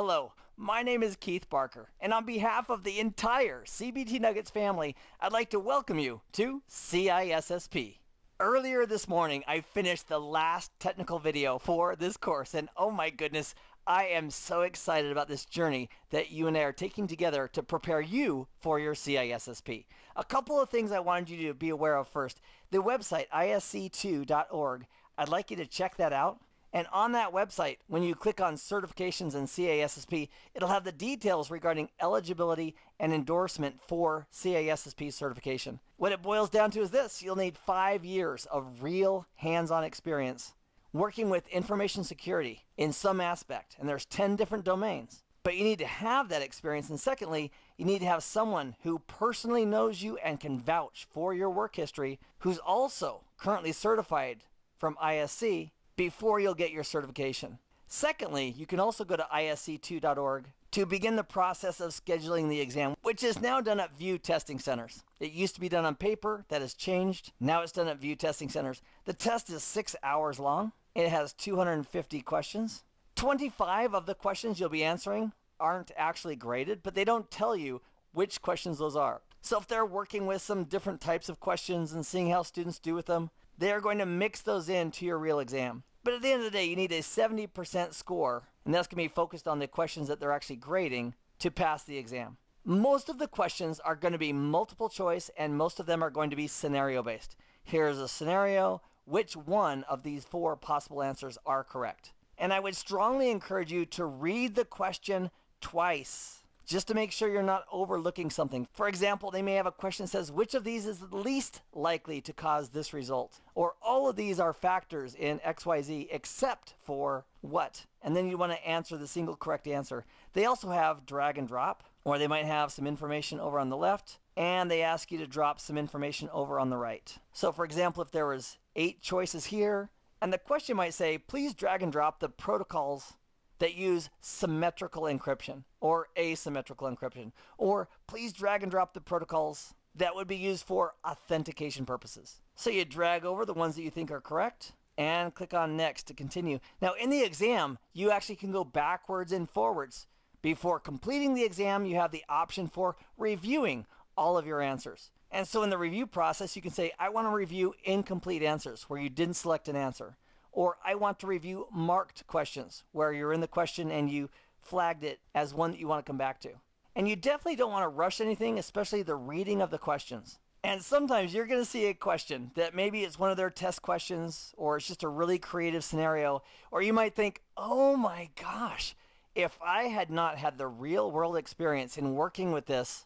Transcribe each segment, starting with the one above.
Hello, my name is Keith Barker, and on behalf of the entire CBT Nuggets family, I'd like to welcome you to CISSP. Earlier this morning, I finished the last technical video for this course, and oh my goodness, I am so excited about this journey that you and I are taking together to prepare you for your CISSP. A couple of things I wanted you to be aware of first. The website, ISC2.org, I'd like you to check that out. And on that website, when you click on certifications and CISSP, it'll have the details regarding eligibility and endorsement for CISSP certification. What it boils down to is this: you'll need 5 years of real hands-on experience working with information security in some aspect, and there's 10 different domains. But you need to have that experience, and secondly, you need to have someone who personally knows you and can vouch for your work history, who's also currently certified from ISC, before you'll get your certification. Secondly, you can also go to ISC2.org to begin the process of scheduling the exam, which is now done at VIEW testing centers. It used to be done on paper. That has changed. Now it's done at VIEW testing centers. The test is 6 hours long. It has 250 questions. 25 of the questions you'll be answering aren't actually graded, but they don't tell you which questions those are. So if they're working with some different types of questions and seeing how students do with them, they are going to mix those into your real exam. But at the end of the day, you need a 70% score, and that's going to be focused on the questions that they're actually grading to pass the exam. Most of the questions are going to be multiple choice, and most of them are going to be scenario based. Here's a scenario. Which one of these 4 possible answers are correct? And I would strongly encourage you to read the question twice, just to make sure you're not overlooking something. For example, they may have a question that says, which of these is the least likely to cause this result? Or all of these are factors in XYZ except for what? And then you want to answer the single correct answer. They also have drag and drop, or they might have some information over on the left, and they ask you to drop some information over on the right. So for example, if there was 8 choices here, and the question might say, please drag and drop the protocols that use symmetrical encryption or asymmetrical encryption, or please drag and drop the protocols that would be used for authentication purposes. So you drag over the ones that you think are correct and click on next to continue. Now in the exam, you actually can go backwards and forwards. Before completing the exam, you have the option for reviewing all of your answers. And so in the review process, you can say, I want to review incomplete answers where you didn't select an answer. Or I want to review marked questions where you're in the question and you flagged it as one that you want to come back to. And you definitely don't want to rush anything, especially the reading of the questions. And sometimes you're going to see a question that maybe it's one of their test questions, or it's just a really creative scenario, or you might think, oh my gosh, if I had not had the real world experience in working with this,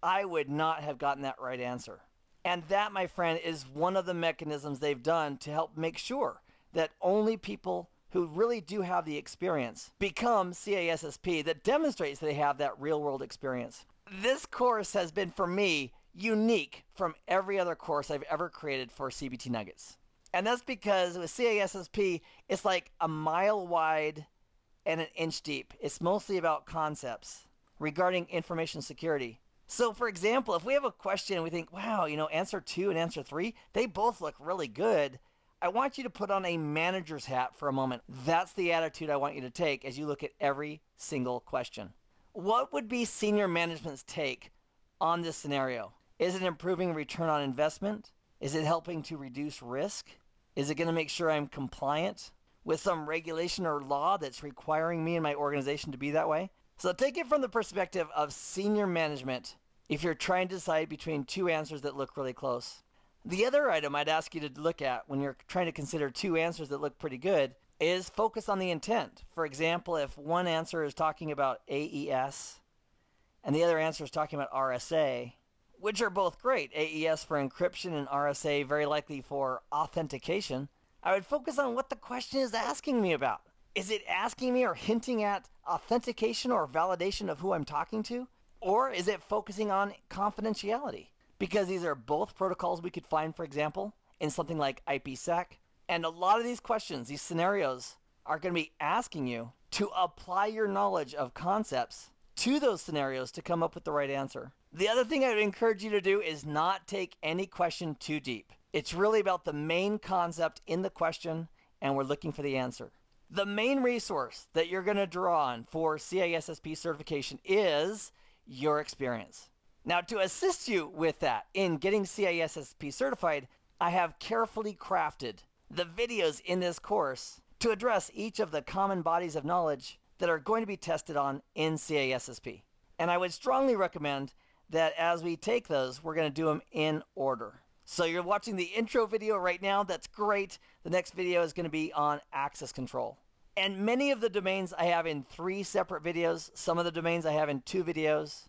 I would not have gotten that right answer. And that, my friend, is one of the mechanisms they've done to help make sure that only people who really do have the experience become CISSP that demonstrates they have that real-world experience. This course has been, for me, unique from every other course I've ever created for CBT Nuggets. And that's because with CISSP, it's like a mile wide and an inch deep. It's mostly about concepts regarding information security. So for example, if we have a question and we think, wow, answer 2 and answer 3, they both look really good, I want you to put on a manager's hat for a moment. That's the attitude I want you to take as you look at every single question. What would be senior management's take on this scenario? Is it improving return on investment? Is it helping to reduce risk? Is it going to make sure I'm compliant with some regulation or law that's requiring me and my organization to be that way? So take it from the perspective of senior management if you're trying to decide between 2 answers that look really close. The other item I'd ask you to look at when you're trying to consider 2 answers that look pretty good is focus on the intent. For example, if one answer is talking about AES and the other answer is talking about RSA, which are both great, AES for encryption and RSA very likely for authentication, I would focus on what the question is asking me about. Is it asking me or hinting at authentication or validation of who I'm talking to? Or is it focusing on confidentiality? Because these are both protocols we could find, for example, in something like IPsec. And a lot of these questions, these scenarios, are going to be asking you to apply your knowledge of concepts to those scenarios to come up with the right answer. The other thing I would encourage you to do is not take any question too deep. It's really about the main concept in the question, and we're looking for the answer. The main resource that you're going to draw on for CISSP certification is your experience. Now, to assist you with that in getting CISSP certified, I have carefully crafted the videos in this course to address each of the common bodies of knowledge that are going to be tested on in CISSP. And I would strongly recommend that as we take those, we're going to do them in order. So you're watching the intro video right now. That's great. The next video is going to be on access control. And many of the domains I have in 3 separate videos. Some of the domains I have in 2 videos.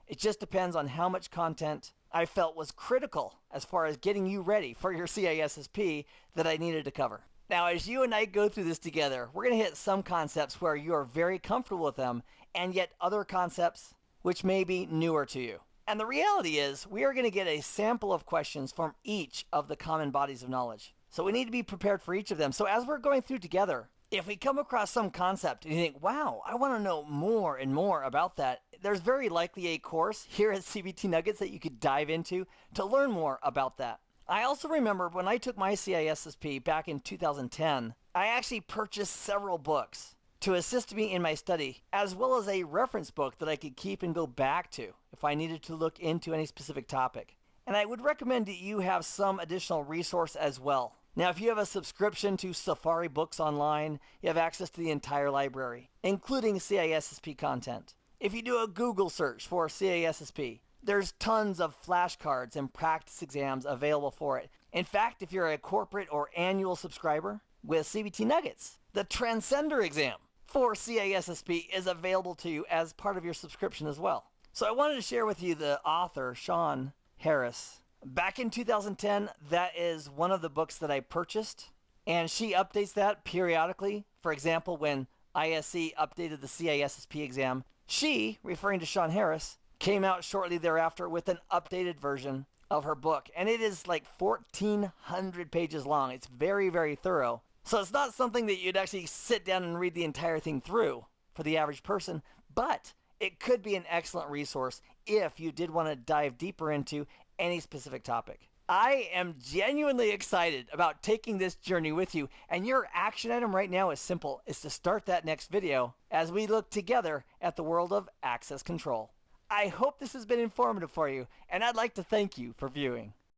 It just depends on how much content I felt was critical as far as getting you ready for your CISSP that I needed to cover. Now, as you and I go through this together, we're going to hit some concepts where you are very comfortable with them, and yet other concepts which may be newer to you. And the reality is, we are going to get a sample of questions from each of the common bodies of knowledge. So we need to be prepared for each of them. So as we're going through together, if we come across some concept and you think, wow, I want to know more and more about that, there's very likely a course here at CBT Nuggets that you could dive into to learn more about that. I also remember when I took my CISSP back in 2010, I actually purchased several books to assist me in my study, as well as a reference book that I could keep and go back to if I needed to look into any specific topic. And I would recommend that you have some additional resource as well. Now, if you have a subscription to Safari Books Online, you have access to the entire library, including CISSP content. If you do a Google search for CISSP, there's tons of flashcards and practice exams available for it. In fact, if you're a corporate or annual subscriber with CBT Nuggets, the Transcender exam for CISSP is available to you as part of your subscription as well. So I wanted to share with you the author, Sean Harris. Back in 2010, that is one of the books that I purchased, and she updates that periodically. For example, when ISC updated the CISSP exam, she, referring to Sean Harris, came out shortly thereafter with an updated version of her book, and it is like 1,400 pages long. It's very, very thorough. So it's not something that you'd actually sit down and read the entire thing through for the average person, but it could be an excellent resource if you did want to dive deeper into any specific topic. I am genuinely excited about taking this journey with you, and your action item right now is simple. It's to start that next video as we look together at the world of access control. I hope this has been informative for you, and I'd like to thank you for viewing.